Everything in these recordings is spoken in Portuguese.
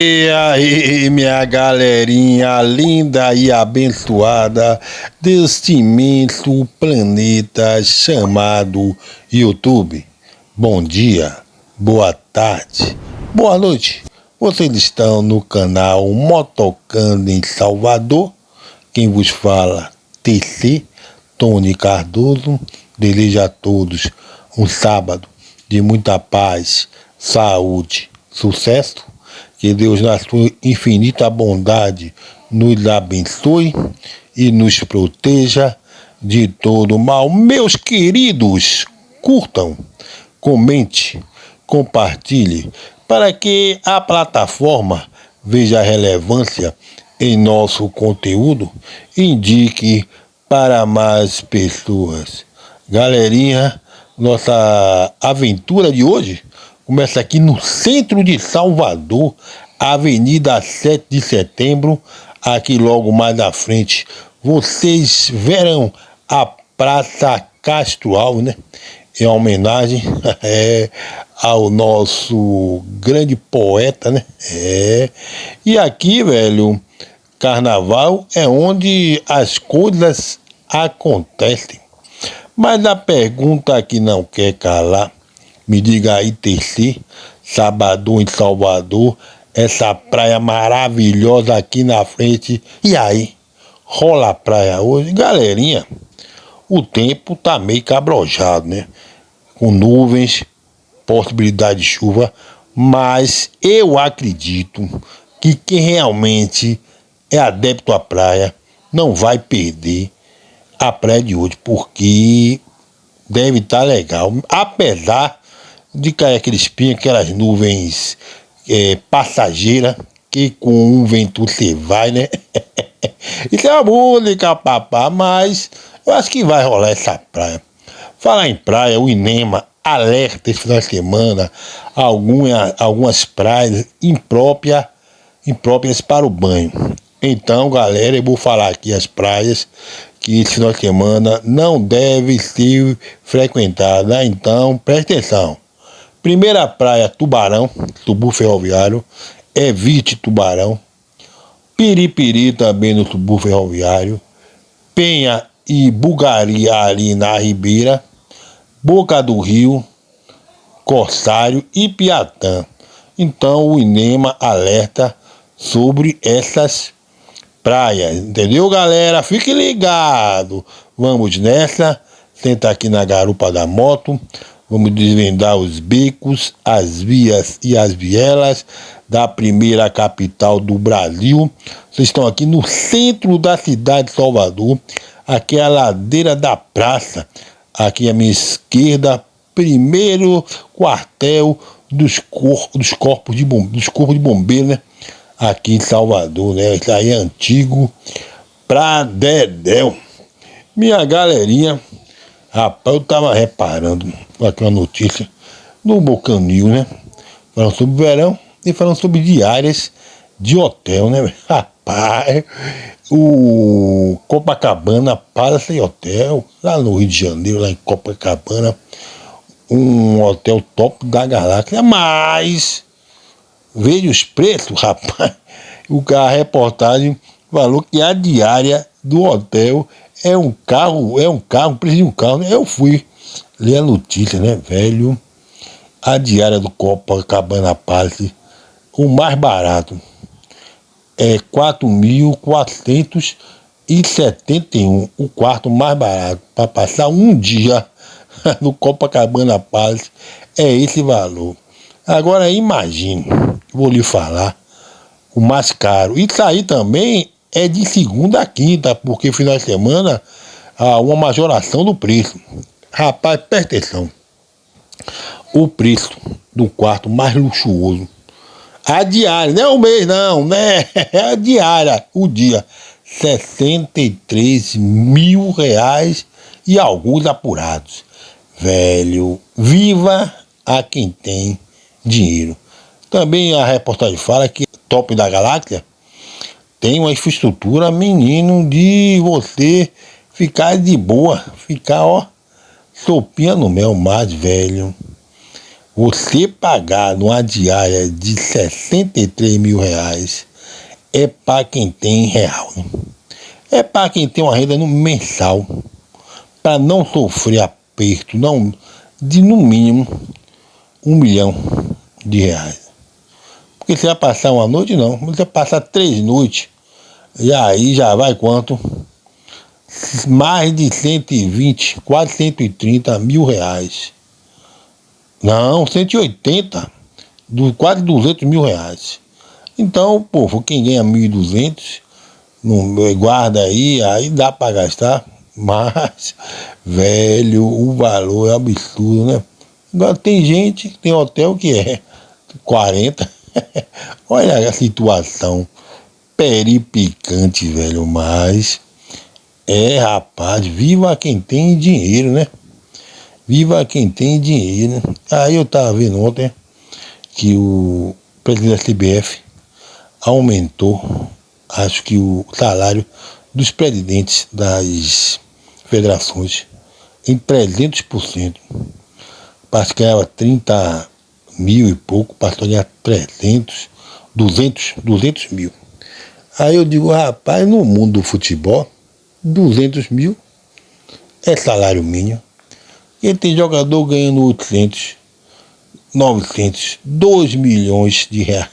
E aí, minha galerinha linda e abençoada deste imenso planeta chamado YouTube. Bom dia, boa tarde, boa noite. Vocês estão no canal Motocando em Salvador. Quem vos fala, TC, Tony Cardoso. Desejo a todos um sábado de muita paz, saúde, sucesso. Que Deus, na sua infinita bondade, nos abençoe e nos proteja de todo mal. Meus queridos, curtam, comente, compartilhe, para que a plataforma veja a relevância em nosso conteúdo e indique para mais pessoas. Galerinha, nossa aventura de hoje começa aqui no centro de Salvador, Avenida 7 de Setembro, aqui logo mais à frente. Vocês verão a Praça Castro Alves, né? Em homenagem ao nosso grande poeta, né? E aqui, velho, carnaval é onde as coisas acontecem. Mas a pergunta que não quer calar, me diga aí, TC, sábado em Salvador, essa praia maravilhosa aqui na frente. E aí, rola a praia hoje? Galerinha, o tempo tá meio cabrojado, né? Com nuvens, possibilidade de chuva, mas eu acredito que quem realmente é adepto à praia não vai perder a praia de hoje, porque deve estar legal, apesar de cair aqueles pinhos, aquelas nuvens passageiras, que com um vento você vai, né? Isso é uma música, papá, mas eu acho que vai rolar essa praia. Falar em praia, o INEMA alerta esse final de semana algumas praias impróprias para o banho. Então, galera, eu vou falar aqui as praias que esse final de semana não deve ser frequentada. Então, preste atenção. Primeira praia, Tubarão, subúrbio ferroviário, evite Tubarão. Piripiri também no subúrbio ferroviário. Penha e Bugaria ali na Ribeira. Boca do Rio, Corsário e Piatã. Então o INEMA alerta sobre essas praias, entendeu, galera? Fique ligado. Vamos nessa. Senta aqui na garupa da moto. Vamos desvendar os becos, as vias e as vielas da primeira capital do Brasil. Vocês estão aqui no centro da cidade de Salvador. Aqui é a ladeira da praça. Aqui à minha esquerda, primeiro quartel dos corpos de bombeiros, né? Aqui em Salvador, né? Isso aí é antigo pra dedéu. Minha galerinha, rapaz, eu tava reparando aqui uma notícia no Bocanil, né? Falando sobre verão e falando sobre diárias de hotel, né? Rapaz, o Copacabana Palace Hotel, lá no Rio de Janeiro, lá em Copacabana, um hotel top da galáxia, mas veja os preços, rapaz. A reportagem falou que a diária do hotel é um carro, preço de um carro, né? Eu fui ler a notícia, né, velho? A diária do Copacabana Palace, o mais barato é 4.471, o quarto mais barato, para passar um dia no Copacabana Palace, é esse valor. Agora imagine, vou lhe falar, o mais caro. Isso aí também é de segunda a quinta, porque final de semana há uma majoração do preço. Rapaz, presta atenção. O preço do quarto mais luxuoso, a diária, não é o mês não, né? É a diária, o dia, R$ 63 mil e alguns apurados. Velho, viva a quem tem dinheiro. Também a reportagem fala que Top da Galáxia tem uma infraestrutura, menino, de você ficar de boa, ficar, ó, sopinha no mel, mas, velho, Você pagar numa diária de R$ 63.000 é para quem tem real, né? É para quem tem uma renda no mensal, para não sofrer aperto, não, de no mínimo R$ 1.000.000. Porque você vai passar uma noite, não. Você vai passar 3 noites. E aí já vai quanto? Mais de 120, quase R$ 130.000. Não, 180, quase R$ 200.000. Então, povo, quem ganha 1.200, não, guarda aí dá para gastar. Mas, velho, o valor é absurdo, né? Agora tem hotel que é 40. Olha a situação peripicante, velho, mas rapaz, viva quem tem dinheiro, né? Viva quem tem dinheiro, né? Aí eu tava vendo ontem que o presidente da CBF aumentou, acho que o salário dos presidentes das federações em 300%. Parece que ganhava 30 mil e pouco, passou a ganhar 200 mil. Aí eu digo, rapaz, no mundo do futebol, 200 mil é salário mínimo. E tem jogador ganhando 800, 900, 2 milhões de reais.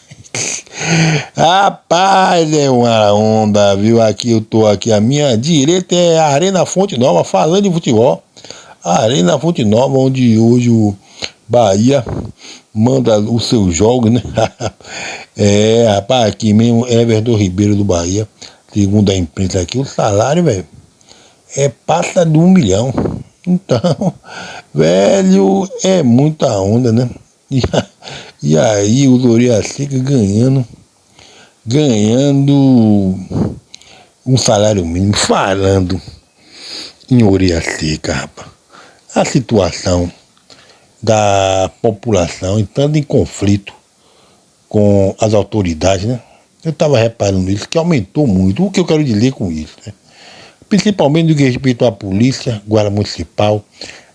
Rapaz, é uma onda, viu? Aqui eu tô aqui, a minha direita é a Arena Fonte Nova, falando de futebol. A Arena Fonte Nova, onde hoje o Bahia manda os seus jogos, né? Rapaz, aqui mesmo, Everton Ribeiro do Bahia, segundo a imprensa aqui, o salário, velho, passa de 1 milhão. Então, velho, é muita onda, né? E aí o Doria Seca ganhando um salário mínimo, falando em Orelha Seca, rapaz. A situação da população entrando em conflito com as autoridades, né? Eu estava reparando isso, que aumentou muito. O que eu quero dizer com isso, né? Principalmente no que respeita à polícia, guarda municipal,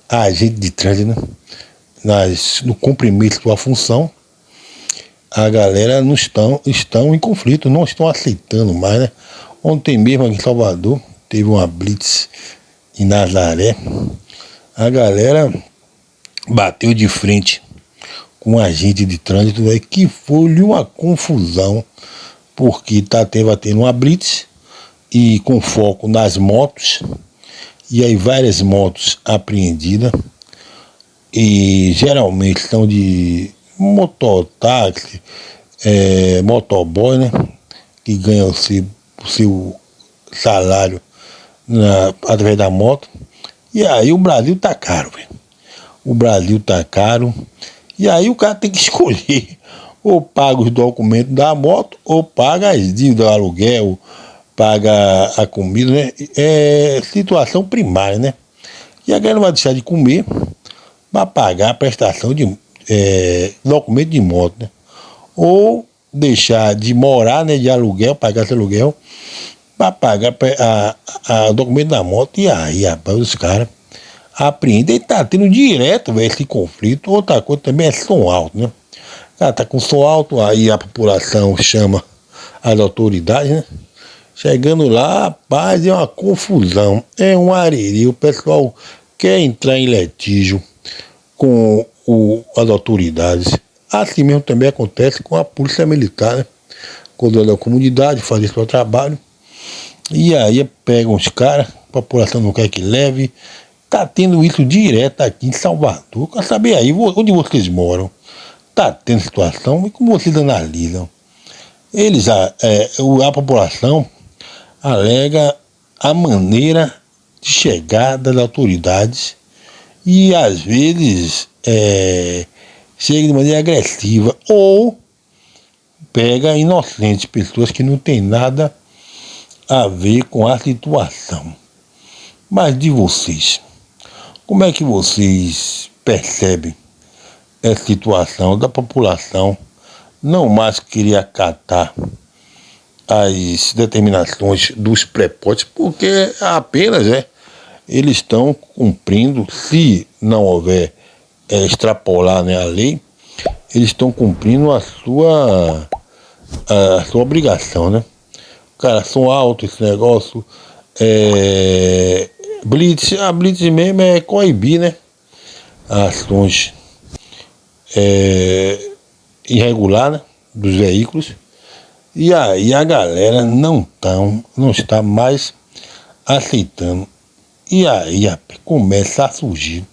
a agente de trânsito, né? No cumprimento de sua função, a galera não estão em conflito, não estão aceitando mais, né? Ontem mesmo aqui em Salvador, teve uma blitz em Nazaré, a galera bateu de frente com um agente de trânsito, véio, que foi uma confusão, porque tá tendo uma blitz e com foco nas motos, e aí várias motos apreendidas, e geralmente são de mototáxi, motoboy, né, que ganham o seu salário através da moto. E aí o Brasil tá caro, velho. O Brasil tá caro. E aí o cara tem que escolher. Ou paga os documentos da moto, ou paga as dívidas, o aluguel, paga a comida, né? É situação primária, né? E a galera não vai deixar de comer para pagar a prestação de documento de moto, né? Ou deixar de morar, né, de aluguel, pagar esse aluguel, para pagar a documento da moto. E aí, rapaz, os caras apreendem. E tá tendo direto, véio, esse conflito. Outra coisa também é som alto, né? O cara tá com som alto, aí a população chama as autoridades, né? Chegando lá, rapaz, é uma confusão, é um ariri. O pessoal quer entrar em litígio com as autoridades. Assim mesmo também acontece com a polícia militar, né? Quando ela é a comunidade, faz esse seu trabalho. E aí pegam os caras, a população não quer que leve. Tá tendo isso direto aqui em Salvador. Quer saber aí, onde vocês moram? Tá tendo situação, e como vocês analisam? A população alega a maneira de chegar das autoridades e às vezes chega de maneira agressiva ou pega inocentes, pessoas que não têm nada a ver com a situação. Mas de vocês, como é que vocês percebem essa situação da população não mais querer acatar as determinações dos prepósitos, porque apenas eles estão cumprindo, se não houver extrapolar, né, a lei, eles estão cumprindo a sua obrigação, né? Cara, som alto esse negócio. Blitz, a Blitz mesmo é coibir, né? Ações irregulares, né? Dos veículos. E aí a galera não está mais aceitando. E aí começa a surgir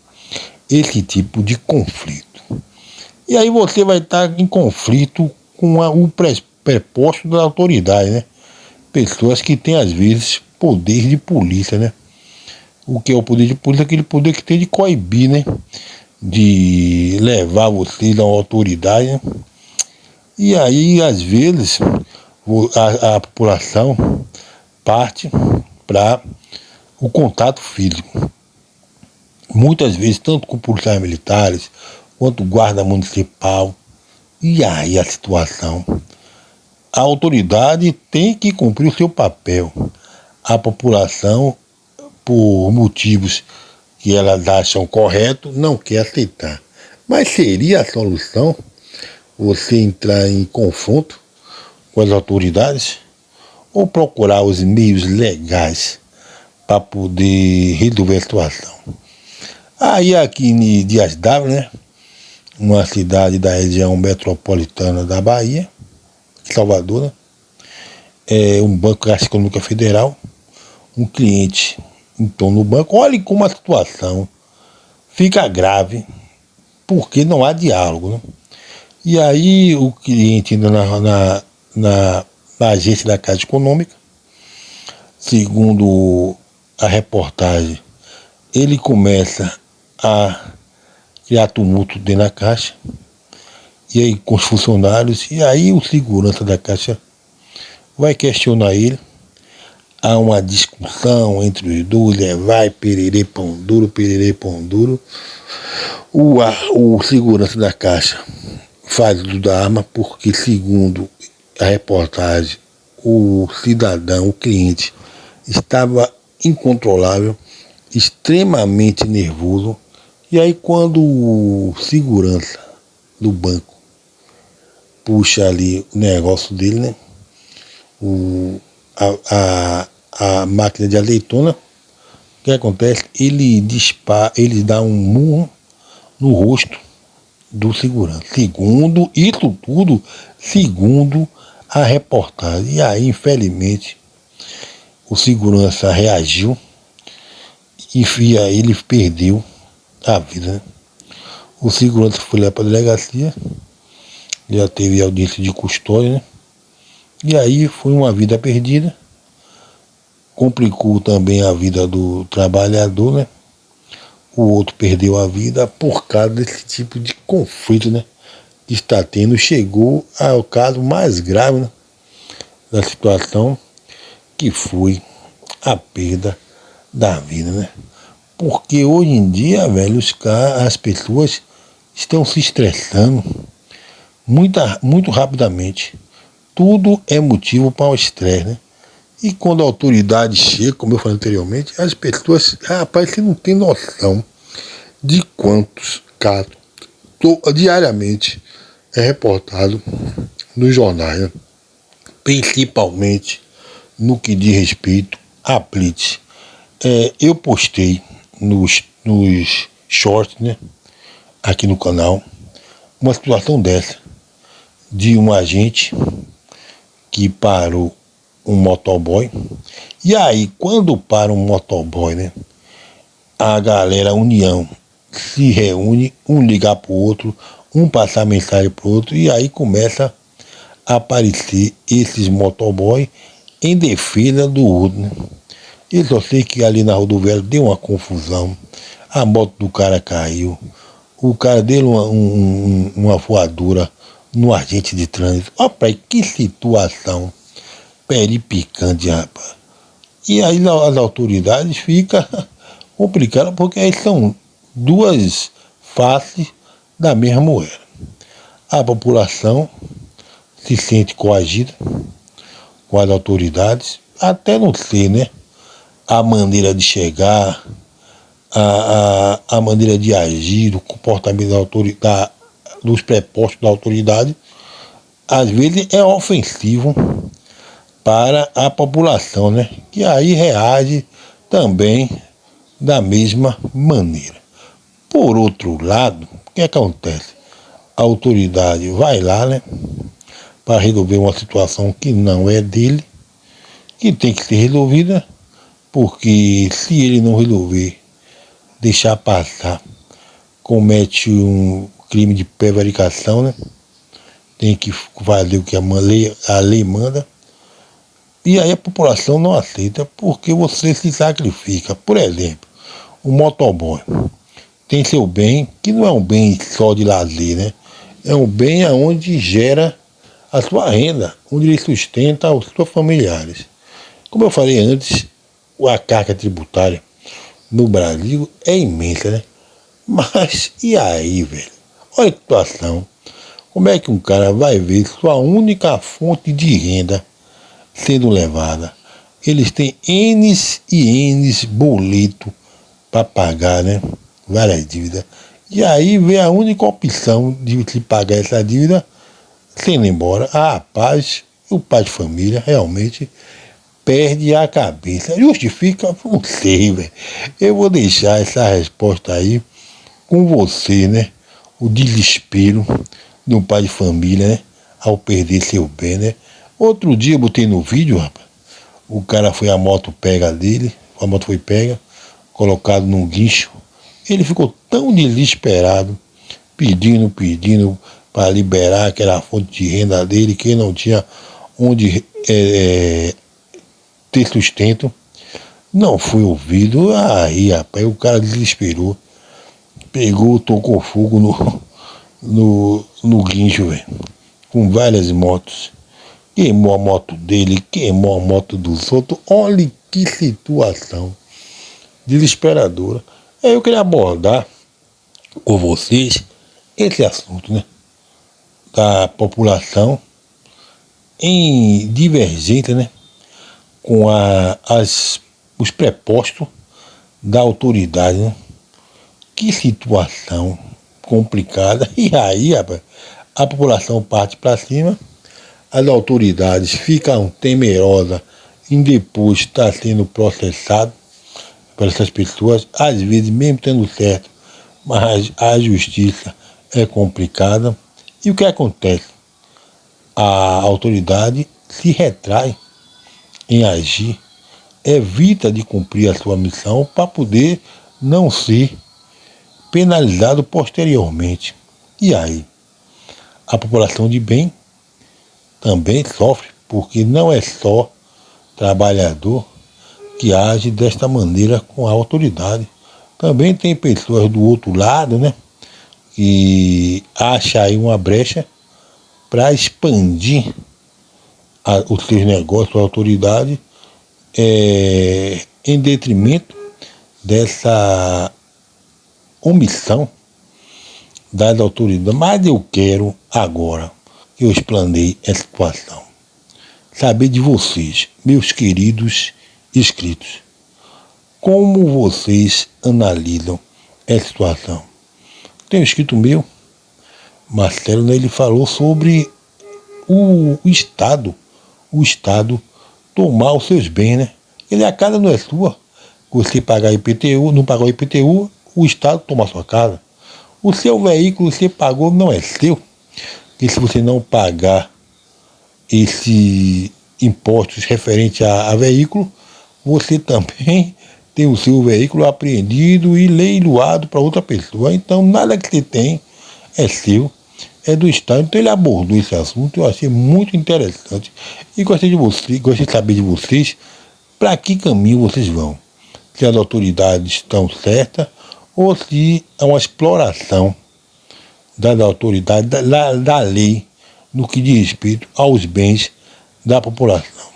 esse tipo de conflito. E aí você vai estar em conflito com o preposto da autoridade, né? Pessoas que têm, às vezes, poder de polícia, né? O que é o poder de polícia? Aquele poder que tem de coibir, né? De levar vocês à autoridade, né? E aí, às vezes, a população parte para o contato físico. Muitas vezes, tanto com policiais militares, quanto guarda municipal. E aí a situação. A autoridade tem que cumprir o seu papel. A população, por motivos que elas acham correto, não quer aceitar. Mas seria a solução você entrar em confronto com as autoridades ou procurar os meios legais para poder resolver a situação? Aí aqui em Dias D'Ávila, né, uma cidade da região metropolitana da Bahia, Salvador, né, um banco Caixa Econômica Federal, um cliente entrou no banco. Olha como a situação fica grave, porque não há diálogo, né? E aí o cliente entra na agência da Caixa Econômica, segundo a reportagem, ele começa a criar tumulto dentro da Caixa, e aí com os funcionários, e aí o segurança da Caixa vai questionar ele. Há uma discussão entre os dois, vai pererê pão duro, pererê pão duro. O segurança da Caixa faz uso da arma porque, segundo a reportagem, o cidadão, o cliente, estava incontrolável, extremamente nervoso. E aí quando o segurança do banco puxa ali o negócio dele, né? A máquina de azeitona, o que acontece? Ele dá um murro no rosto do segurança. Isso tudo segundo a reportagem. E aí, infelizmente, o segurança reagiu e aí ele perdeu a vida, né? O segurança foi lá para a delegacia, já teve audiência de custódia, né? E aí foi uma vida perdida. Complicou também a vida do trabalhador, né? O outro perdeu a vida por causa desse tipo de conflito, né? Que está tendo. Chegou ao caso mais grave, né, da situação, que foi a perda da vida, né? Porque hoje em dia, velho, as pessoas estão se estressando muito rapidamente. Tudo é motivo para o estresse, né? E quando a autoridade chega, como eu falei anteriormente, as pessoas, rapaz, você não tem noção de quantos casos diariamente é reportado nos jornais, né? Principalmente no que diz respeito a blitz. Eu postei nos shorts, né, aqui no canal, uma situação dessa, de um agente que parou um motoboy. E aí, quando para um motoboy, né, a galera, a união, se reúne, um ligar pro outro, um passar mensagem pro outro, e aí começa a aparecer esses motoboy em defesa do outro, né? Eu só sei que ali na rodovia deu uma confusão, a moto do cara caiu, o cara deu uma voadora no agente de trânsito. Rapaz, que situação peripicante, rapaz. E aí as autoridades ficam complicadas, porque aí são duas faces da mesma moeda. A população se sente coagida com as autoridades, até não ser, né, a maneira de chegar, a maneira de agir, o comportamento dos prepostos da autoridade, às vezes é ofensivo para a população, né? Que aí reage também da mesma maneira. Por outro lado, o que acontece? A autoridade vai lá, né, para resolver uma situação que não é dele, que tem que ser resolvida, porque se ele não resolver, deixar passar, comete um crime de prevaricação, né? Tem que fazer o que a lei manda. E aí a população não aceita porque você se sacrifica. Por exemplo, o motoboy tem seu bem, que não é um bem só de lazer, né? É um bem aonde gera a sua renda, onde ele sustenta os seus familiares. Como eu falei antes, a carga tributária no Brasil é imensa, né? Mas e aí, velho? Olha a situação. Como é que um cara vai ver sua única fonte de renda sendo levada? Eles têm N's e N's boleto para pagar, né? Várias dívidas. E aí vem a única opção de se pagar essa dívida sendo embora. Ah, rapaz, o pai de família realmente perde a cabeça. Justifica? Não sei, velho. Eu vou deixar essa resposta aí com você, né? O desespero de um pai de família, né? Ao perder seu bem, né? Outro dia eu botei no vídeo, rapaz. O cara foi, a moto pega dele, a moto foi pega, colocado num guincho. Ele ficou tão desesperado, pedindo para liberar aquela fonte de renda dele, que ele não tinha onde ter sustento. Não foi ouvido. Aí, rapaz, o cara desesperou. Pegou, tocou fogo no guincho, velho. Com várias motos. Queimou a moto dele, queimou a moto dos outros. Olha que situação desesperadora. Aí eu queria abordar com vocês esse assunto, né? Da população em divergência, né? Com os prepostos da autoridade, né? Que situação complicada. E aí, rapaz, a população parte para cima, as autoridades ficam temerosas em depois estar sendo processado por essas pessoas, às vezes mesmo tendo certo, mas a justiça é complicada. E o que acontece? A autoridade se retrai em agir, evita de cumprir a sua missão para poder não ser penalizado posteriormente. E aí? A população de bem também sofre, porque não é só trabalhador que age desta maneira com a autoridade. Também tem pessoas do outro lado, né, que acham aí uma brecha para expandir os seus negócios, a autoridade, em detrimento dessa omissão das autoridades. Mas eu quero agora que eu explanei essa situação, saber de vocês, meus queridos inscritos, como vocês analisam essa situação. Tem um inscrito meu, Marcelo, né, ele falou sobre o Estado tomar os seus bens, né? A casa não é sua. Você pagar IPTU, não pagar IPTU, o Estado toma a sua casa. O seu veículo você pagou, não é seu. E se você não pagar esses impostos referentes a veículo, você também tem o seu veículo apreendido e leiloado para outra pessoa. Então nada que você tem é seu, é do Estado. Então ele abordou esse assunto, eu achei muito interessante. E gostaria de saber de vocês para que caminho vocês vão. Se as autoridades estão certas ou se é uma exploração das autoridades, da lei, no que diz respeito aos bens da população.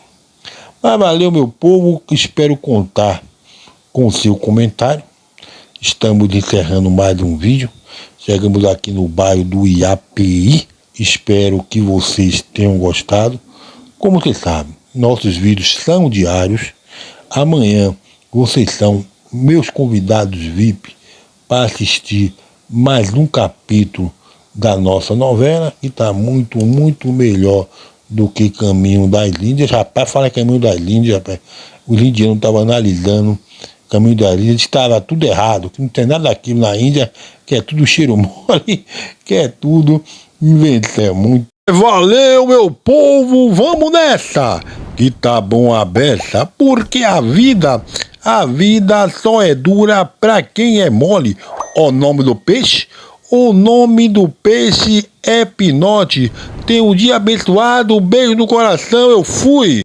Mas valeu, meu povo, espero contar com o seu comentário. Estamos encerrando mais um vídeo. Chegamos aqui no bairro do Iapi. Espero que vocês tenham gostado. Como vocês sabem, nossos vídeos são diários. Amanhã vocês são meus convidados VIP para assistir mais um capítulo da nossa novela e tá muito, muito melhor do que Caminho das Índias. Rapaz, fala Caminho das Índias, rapaz. Os indianos estavam analisando Caminho das Índias, estava tudo errado, que não tem nada daquilo na Índia, que é tudo cheiro mole, que é tudo invenção muito. Valeu, meu povo, vamos nessa, que tá bom a beça, porque a vida só é dura pra quem é mole. O nome do peixe? O nome do peixe é Pinote. Tenha um dia abençoado, um beijo no coração, eu fui!